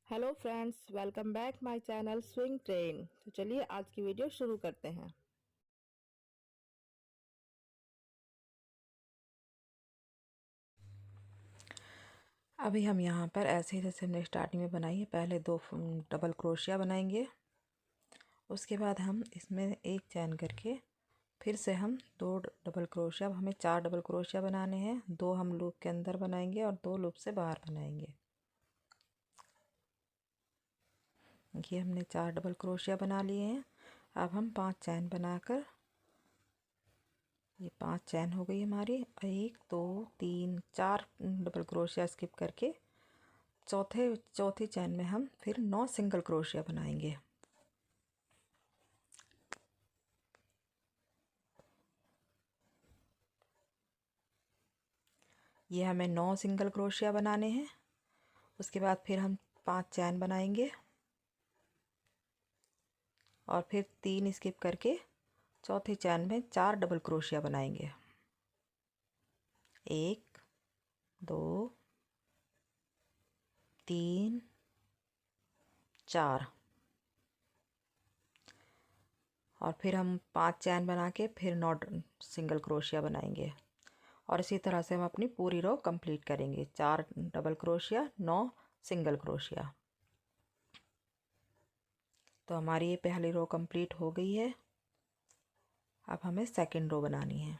Hello friends, welcome back my channel swing train. तो चलिए आज की वीडियो शुरू करते हैं। अभी हम यहाँ पर ऐसे ही जैसे हमने स्टार्टिंग में बनाई है, पहले दो डबल क्रोशिया बनाएंगे। उसके बाद हम इसमें एक चैन करके फिर से हम दो डबल क्रोशिया, हमें 4 डबल क्रोशिया बनाने हैं। 2 हम लूप के अंदर बनाएंगे और 2 लूप से बाहर बनाएंगे। ये हमने 4 डबल क्रोशिया बना लिए हैं। अब हम 5 चैन बनाकर, ये 5 चैन हो गई हमारी। 1 2 3 4 डबल क्रोशिया स्किप करके चौथी चैन में हम फिर 9 सिंगल क्रोशिया बनाएंगे। ये हमें 9 सिंगल क्रोशिया बनाने हैं। उसके बाद फिर हम 5 चैन बनाएंगे और फिर 3 स्किप करके चौथी चैन में 4 डबल क्रोशिया बनाएंगे। 1 2 3 4 और फिर हम 5 चैन बना के फिर 9 सिंगल क्रोशिया बनाएंगे। और इसी तरह से हम अपनी पूरी रो कंप्लीट करेंगे। 4 डबल क्रोशिया, 9 सिंगल क्रोशिया। तो हमारी ये पहली रो कंप्लीट हो गई है। अब हमें सेकंड रो बनानी है।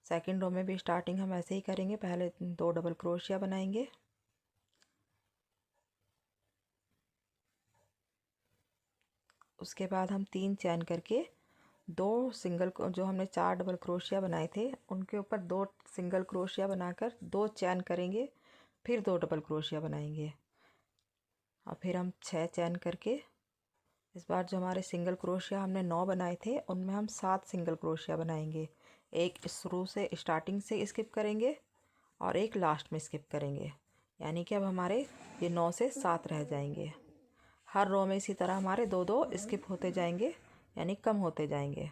सेकंड रो में भी स्टार्टिंग हम ऐसे ही करेंगे। पहले 2 डबल क्रोशिया बनाएंगे, उसके बाद हम 3 चैन करके 2 सिंगल, जो हमने 4 डबल क्रोशिया बनाए थे उनके ऊपर 2 सिंगल क्रोशिया बनाकर 2 चैन करेंगे, फिर 2 डबल क्रोशिया बनाएंगे। और फिर हम 6 चैन करके, इस बार जो हमारे सिंगल क्रोशिया हमने 9 बनाए थे उनमें हम 7 सिंगल क्रोशिया बनाएंगे। एक शुरू से स्टार्टिंग से स्किप करेंगे और एक लास्ट में स्किप करेंगे, यानी कि अब हमारे ये 9 से 7 रह जाएंगे। हर रो में इसी तरह हमारे 2-2 स्किप होते जाएंगे, यानी कम होते जाएंगे।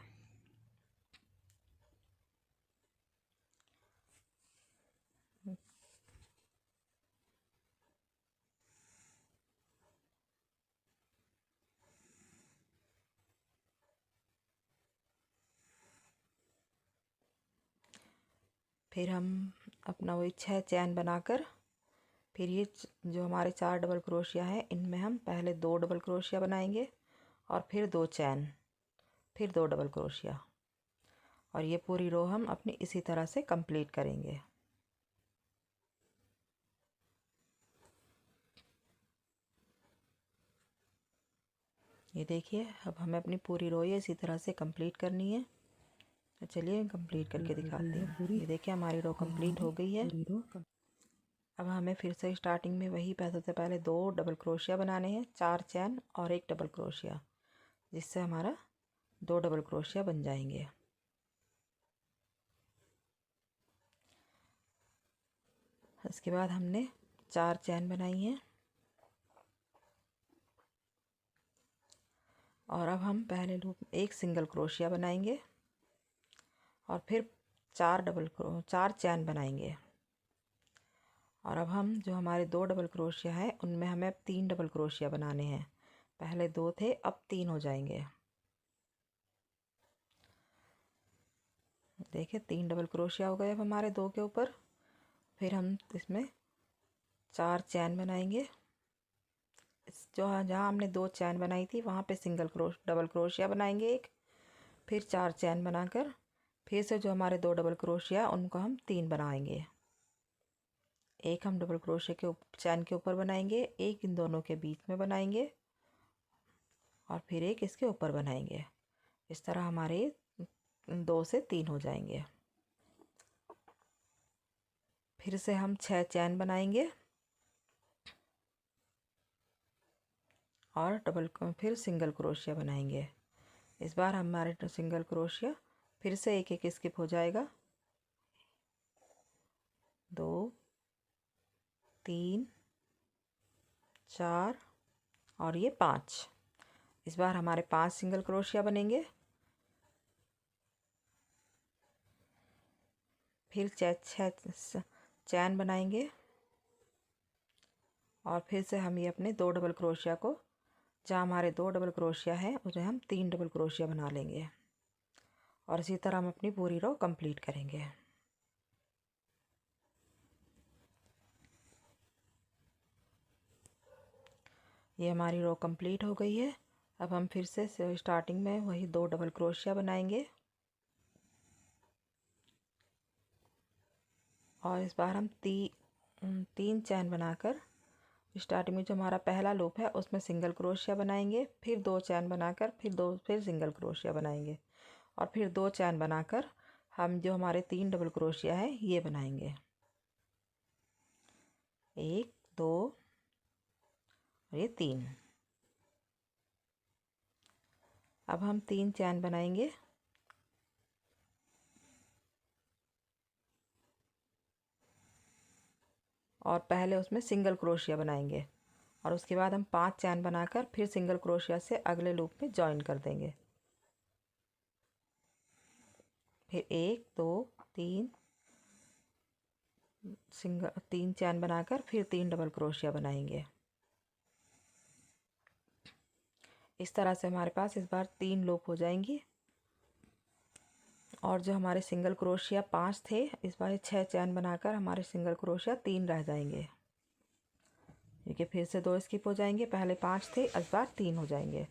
फिर हम अपना वही 6 चैन बनाकर, फिर ये जो हमारे 4 डबल क्रोशिया हैं इनमें हम पहले 2 डबल क्रोशिया बनाएंगे और फिर 2 चैन, फिर 2 डबल क्रोशिया। और ये पूरी रो हम अपनी इसी तरह से कंप्लीट करेंगे। ये देखिए, अब हमें अपनी पूरी रो ये इसी तरह से कंप्लीट करनी है। तो चलिए कंप्लीट करके दिखाते हैं। ये देखिए हमारी रो कंप्लीट हो गई है। अब हमें फिर से स्टार्टिंग में वही सबसे पहले 2 डबल क्रोशिया बनाने हैं, 4 चैन और 1 डबल क्रोशिया, जिससे हमारा 2 डबल क्रोशिया बन जाएंगे। इसके बाद हमने 4 चैन बनाई हैं और अब हम पहले लूप एक सिंगल क्रोशिया बनाएंगे और फिर 4 चैन बनाएंगे। और अब हम जो हमारे 2 डबल क्रोशिया हैं उनमें हमें अब 3 डबल क्रोशिया बनाने हैं। पहले 2 थे, अब 3 हो जाएंगे। देखिए 3 डबल क्रोशिया हो गए अब हमारे 2 के ऊपर। फिर हम इसमें 4 चैन बनाएंगे। जहाँ हमने 2 चैन बनाई थी वहाँ पे डबल क्रोशिया बनाएंगे एक, फिर 4 चैन बनाकर फिर से जो हमारे 2 डबल क्रोशिया उनको हम 3 बनाएंगे। एक हम डबल क्रोशिया के चैन के ऊपर बनाएंगे, एक इन दोनों के बीच में बनाएंगे और फिर एक इसके ऊपर बनाएंगे। इस तरह हमारे 2 से 3 हो जाएंगे। फिर से हम 6 चैन बनाएंगे और फिर सिंगल क्रोशिया बनाएंगे। इस बार हमारे सिंगल क्रोशिया फिर से एक एक स्किप हो जाएगा। 2 3 4 और ये 5। इस बार हमारे 5 सिंगल क्रोशिया बनेंगे। फिर 6 चैन बनाएंगे और फिर से हम ये अपने 2 डबल क्रोशिया को, जहाँ हमारे 2 डबल क्रोशिया है उसे हम 3 डबल क्रोशिया बना लेंगे और इसी तरह हम अपनी पूरी रो कंप्लीट करेंगे। ये हमारी रो कंप्लीट हो गई है। अब हम फिर से स्टार्टिंग में वही 2 डबल क्रोशिया बनाएंगे और इस बार हम 3 चैन बनाकर स्टार्टिंग में जो हमारा पहला लूप है उसमें सिंगल क्रोशिया बनाएंगे, फिर 2 चैन बनाकर फिर सिंगल क्रोशिया बनाएंगे और फिर 2 चैन बनाकर हम जो हमारे 3 डबल क्रोशिया है ये बनाएंगे। 1 2 और ये 3। अब हम 3 चैन बनाएंगे और पहले उसमें सिंगल क्रोशिया बनाएंगे और उसके बाद हम 5 चैन बनाकर फिर सिंगल क्रोशिया से अगले लूप में जॉइन कर देंगे। फिर 1 2 3 3 चैन बनाकर फिर 3 डबल क्रोशिया बनाएंगे। इस तरह से हमारे पास इस बार 3 लूप हो जाएंगी और जो हमारे सिंगल क्रोशिया 5 थे इस बार 6 चैन बनाकर हमारे सिंगल क्रोशिया 3 रह जाएंगे, क्योंकि फिर से 2 स्किप हो जाएंगे। पहले 5 थे, इस बार 3 हो जाएंगे।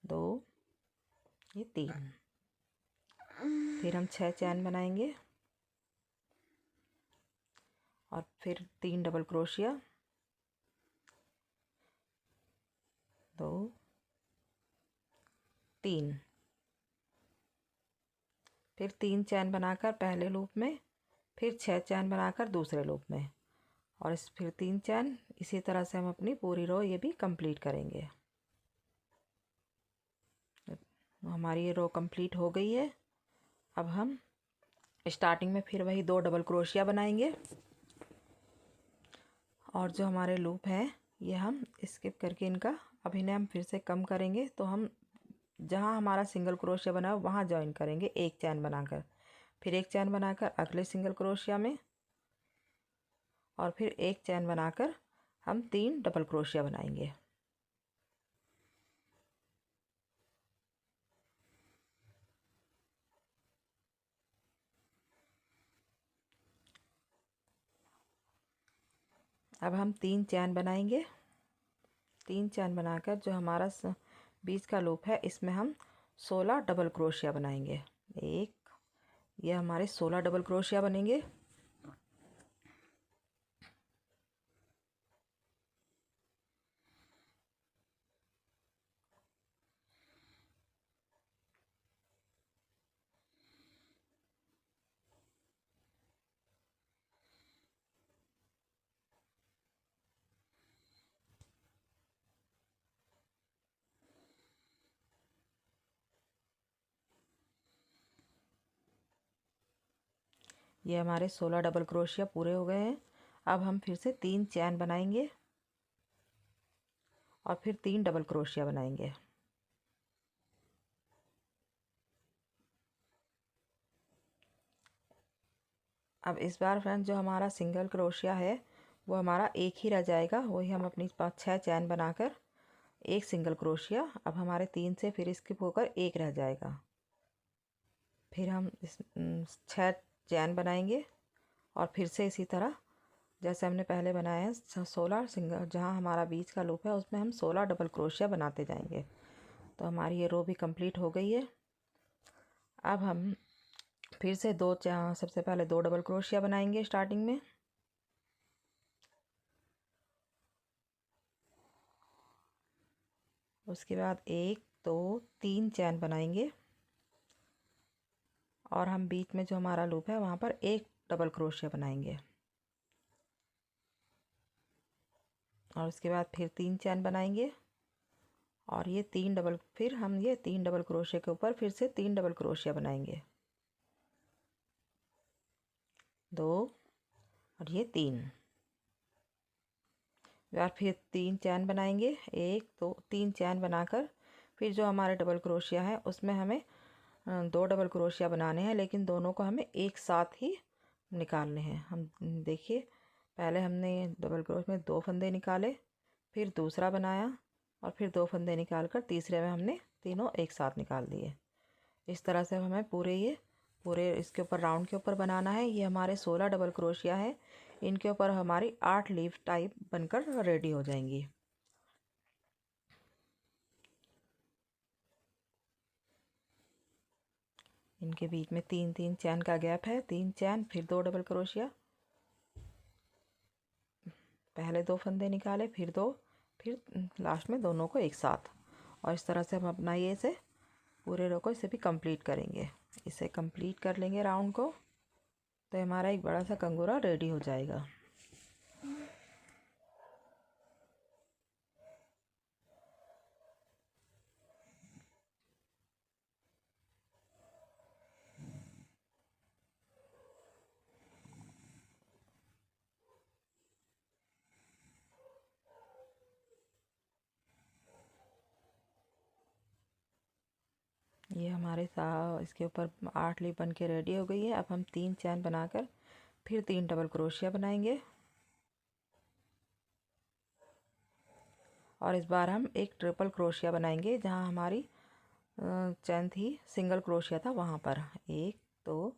2 ये 3। फिर हम 6 चैन बनाएंगे और फिर 3 डबल क्रोशिया, 2 3। फिर 3 चैन बनाकर पहले लूप में, फिर 6 चैन बनाकर दूसरे लूप में और फिर 3 चैन। इसी तरह से हम अपनी पूरी रो ये भी कंप्लीट करेंगे। हमारी ये रो कंप्लीट हो गई है। अब हम स्टार्टिंग में फिर वही 2 डबल क्रोशिया बनाएंगे और जो हमारे लूप हैं ये हम स्किप करके इनका अब इन्हें हम फिर से कम करेंगे। तो हम जहाँ हमारा सिंगल क्रोशिया बना है वहाँ जॉइन करेंगे 1 चैन बनाकर, फिर 1 चैन बनाकर अगले सिंगल क्रोशिया में और फिर 1 चैन बनाकर हम 3 डबल क्रोशिया बनाएंगे। अब हम 3 चैन बनाएंगे। 3 चैन बनाकर जो हमारा बीच का लूप है इसमें हम 16 डबल क्रोशिया बनाएंगे। ये हमारे 16 डबल क्रोशिया बनेंगे। ये हमारे 16 डबल क्रोशिया पूरे हो गए हैं। अब हम फिर से 3 चैन बनाएंगे और फिर 3 डबल क्रोशिया बनाएंगे। अब इस बार फ्रेंड जो हमारा सिंगल क्रोशिया है वो हमारा एक ही रह जाएगा। वही हम अपनी 6 चैन बनाकर 1 सिंगल क्रोशिया, अब हमारे 3 से फिर स्किप होकर 1 रह जाएगा। फिर हम 6 चैन बनाएंगे और फिर से इसी तरह जैसे हमने पहले बनाया है 16 सिंगल, जहाँ हमारा बीच का लूप है उसमें हम 16 डबल क्रोशिया बनाते जाएंगे। तो हमारी ये रो भी कंप्लीट हो गई है। अब हम फिर से सबसे पहले 2 डबल क्रोशिया बनाएंगे स्टार्टिंग में, उसके बाद 1 2 3 चैन बनाएंगे और हम बीच में जो हमारा लूप है वहाँ पर 1 डबल क्रोशिया बनाएंगे और उसके बाद फिर 3 चैन बनाएंगे और ये 3 डबल, फिर हम ये 3 डबल क्रोशिया के ऊपर फिर से 3 डबल क्रोशिया बनाएंगे, 2 और ये 3। यार फिर 3 चैन बनाएंगे, 1 2 3 चैन बनाकर फिर जो हमारे डबल क्रोशिया है उसमें हमें 2 डबल क्रोशिया बनाने हैं, लेकिन दोनों को हमें एक साथ ही निकालने हैं। हम देखिए पहले हमने डबल क्रोश में 2 फंदे निकाले, फिर दूसरा बनाया और फिर 2 फंदे निकाल कर तीसरे में हमने तीनों एक साथ निकाल दिए। इस तरह से हमें पूरे इसके ऊपर राउंड के ऊपर बनाना है। ये हमारे 16 डबल क्रोशिया है, इनके ऊपर हमारी 8 लीफ टाइप बनकर रेडी हो जाएंगी। इनके बीच में 3-3 चैन का गैप है, 3 चैन फिर 2 डबल क्रोशिया, पहले 2 फंदे निकाले फिर 2, फिर लास्ट में दोनों को एक साथ। और इस तरह से हम अपना ये इसे पूरे रो को इसे भी कंप्लीट करेंगे। इसे कंप्लीट कर लेंगे राउंड को, तो हमारा एक बड़ा सा कंगूरा रेडी हो जाएगा। ये हमारे इसके ऊपर 8 लीफ बन के रेडी हो गई है। अब हम 3 चैन बनाकर फिर 3 डबल क्रोशिया बनाएंगे और इस बार हम एक ट्रिपल क्रोशिया बनाएंगे। जहाँ हमारी चैन थी सिंगल क्रोशिया था वहाँ पर 1 2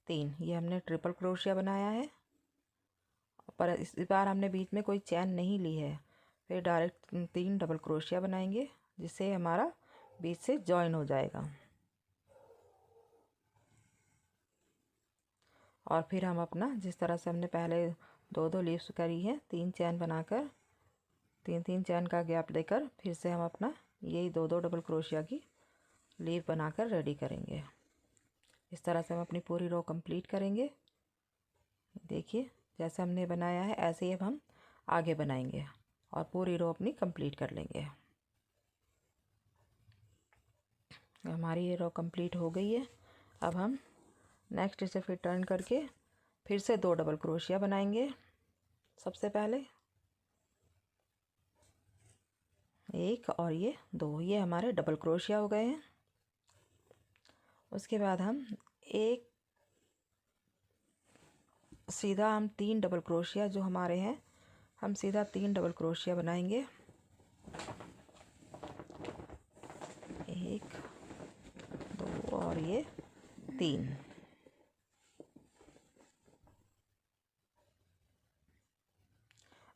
3 ये हमने ट्रिपल क्रोशिया बनाया है, पर इस बार हमने बीच में कोई चैन नहीं ली है। फिर डायरेक्ट 3 डबल क्रोशिया बनाएंगे जिससे हमारा बीच से जॉइन हो जाएगा। और फिर हम अपना जिस तरह से हमने पहले 2-2 लीव्स करी है, 3 चैन बनाकर 3-3 चैन का गैप देकर फिर से हम अपना यही 2-2 डबल क्रोशिया की लीव बनाकर रेडी करेंगे। इस तरह से हम अपनी पूरी रो कंप्लीट करेंगे। देखिए जैसे हमने बनाया है ऐसे ही अब हम आगे बनाएंगे और पूरी रो अपनी कंप्लीट कर लेंगे। हमारी ये रो कंप्लीट हो गई है। अब हम नेक्स्ट इसे फिर टर्न करके फिर से 2 डबल क्रोशिया बनाएंगे। सबसे पहले 1 और ये 2 ये हमारे डबल क्रोशिया हो गए हैं। उसके बाद हम सीधा हम 3 डबल क्रोशिया जो हमारे हैं, हम सीधा 3 डबल क्रोशिया बनाएंगे। 1 2 और ये 3।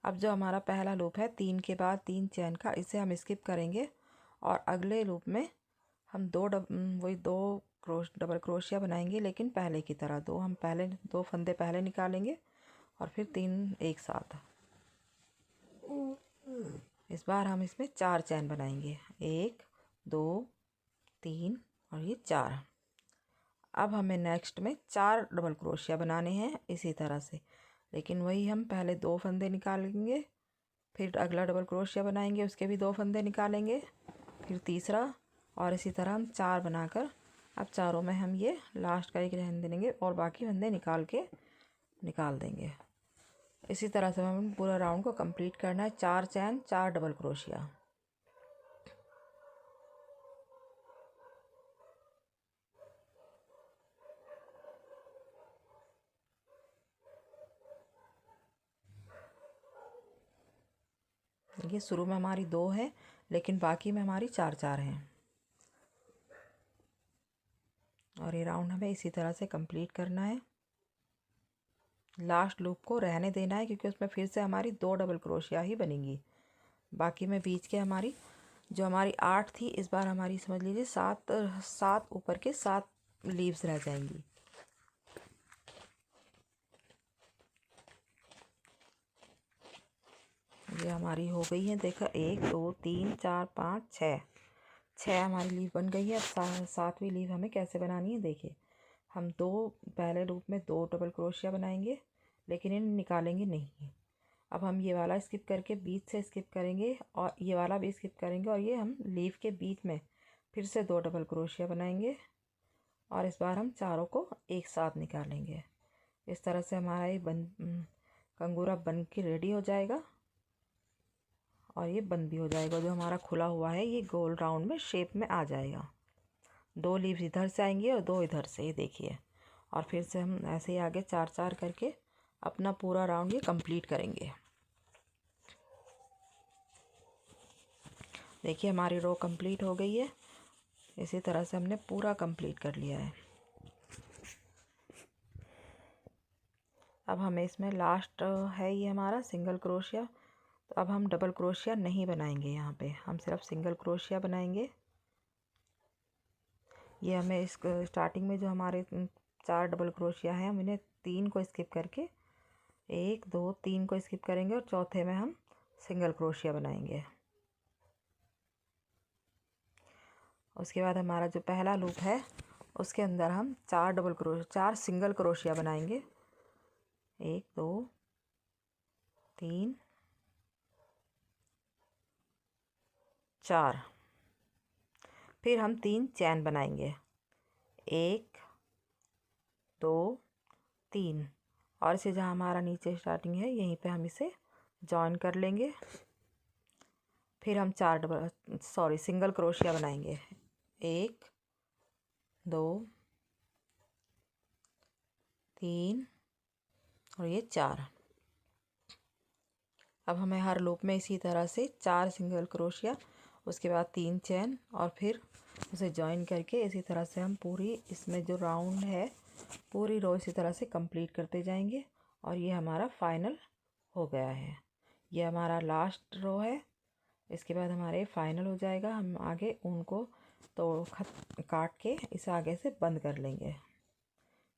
अब जो हमारा पहला लूप है 3 के बाद 3 चैन का, इसे हम स्किप करेंगे और अगले लूप में हम वही 2 डबल क्रोशिया बनाएंगे, लेकिन पहले की तरह हम पहले 2 फंदे पहले निकालेंगे और फिर 3 एक साथ। इस बार हम इसमें 4 चैन बनाएंगे, 1 2 3 और ये 4। अब हमें नेक्स्ट में 4 डबल क्रोशिया बनाने हैं इसी तरह से, लेकिन वही हम पहले 2 फंदे निकालेंगे, फिर अगला डबल क्रोशिया बनाएंगे, उसके भी 2 फंदे निकालेंगे, फिर तीसरा, और इसी तरह हम 4 बनाकर अब चारों में हम ये लास्ट का एक रहने देंगे और बाकी फंदे निकाल देंगे। इसी तरह से हमें पूरा राउंड को कंप्लीट करना है। 4 चैन 4 डबल क्रोशिया। ये शुरू में हमारी 2 है, लेकिन बाकी में हमारी 4-4 हैं। और ये राउंड हमें इसी तरह से कंप्लीट करना है। लास्ट लूप को रहने देना है क्योंकि उसमें फिर से हमारी 2 डबल क्रोशिया ही बनेंगी। बाकी में बीच के हमारी जो हमारी 8 थी, इस बार हमारी समझ लीजिए 7 ऊपर के 7 लीव्स रह जाएंगी। ये हमारी हो गई है, देखो 1 2 3 4 5 6 हमारी लीव बन गई है। अब 7वीं लीव हमें कैसे बनानी है, देखिए हम पहले लूप में 2 डबल क्रोशिया बनाएंगे, लेकिन इन्हें निकालेंगे नहीं। अब हम ये वाला स्किप करके बीच से स्किप करेंगे और ये वाला भी स्किप करेंगे, और ये हम लीव के बीच में फिर से 2 डबल क्रोशिया बनाएंगे और इस बार हम चारों को एक साथ निकालेंगे। इस तरह से हमारा ये कंगूरा बन के रेडी हो जाएगा और ये बंद भी हो जाएगा। जो हमारा खुला हुआ है ये गोल राउंड में शेप में आ जाएगा। 2 लीव्स इधर से आएंगी और 2 इधर से, ये देखिए। और फिर से हम ऐसे ही आगे 4-4 करके अपना पूरा राउंड ये कंप्लीट करेंगे। देखिए हमारी रो कंप्लीट हो गई है। इसी तरह से हमने पूरा कंप्लीट कर लिया है। अब हमें इसमें लास्ट है ये हमारा सिंगल क्रोशिया, तो अब हम डबल क्रोशिया नहीं बनाएंगे। यहाँ पे हम सिर्फ सिंगल क्रोशिया बनाएंगे। ये हमें इस स्टार्टिंग में जो हमारे 4 डबल क्रोशिया हैं, हम इन्हें 3 को स्किप करके 1 2 3 को स्किप करेंगे और चौथे में हम सिंगल क्रोशिया बनाएंगे। उसके बाद हमारा जो पहला लूप है उसके अंदर हम 4 सिंगल क्रोशिया बनाएंगे। 1 2 3 4। फिर हम 3 चैन बनाएंगे, 1 2 3, और इसे जहाँ हमारा नीचे स्टार्टिंग है यहीं पे हम इसे जॉइन कर लेंगे। फिर हम सिंगल क्रोशिया बनाएंगे, 1 2 3 और ये 4। अब हमें हर लूप में इसी तरह से 4 सिंगल क्रोशिया, उसके बाद 3 चैन और फिर उसे जॉइन करके इसी तरह से हम पूरी इसमें जो राउंड है पूरी रो इसी तरह से कंप्लीट करते जाएंगे। और ये हमारा फाइनल हो गया है। ये हमारा लास्ट रो है। इसके बाद हमारे फाइनल हो जाएगा। हम आगे ऊन को तो काट के इसे आगे से बंद कर लेंगे।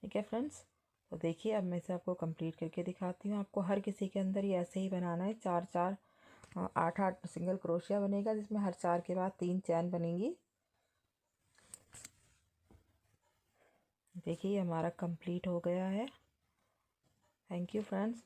ठीक है फ्रेंड्स, तो देखिए अब मैं इसे आपको कंप्लीट करके दिखाती हूँ। आपको हर किसी के अंदर ये ऐसे ही बनाना है। 4 4 8 8 सिंगल क्रोशिया बनेगा, जिसमें हर 4 के बाद 3 चैन बनेंगी। देखिए हमारा कंप्लीट हो गया है। Thank you friends.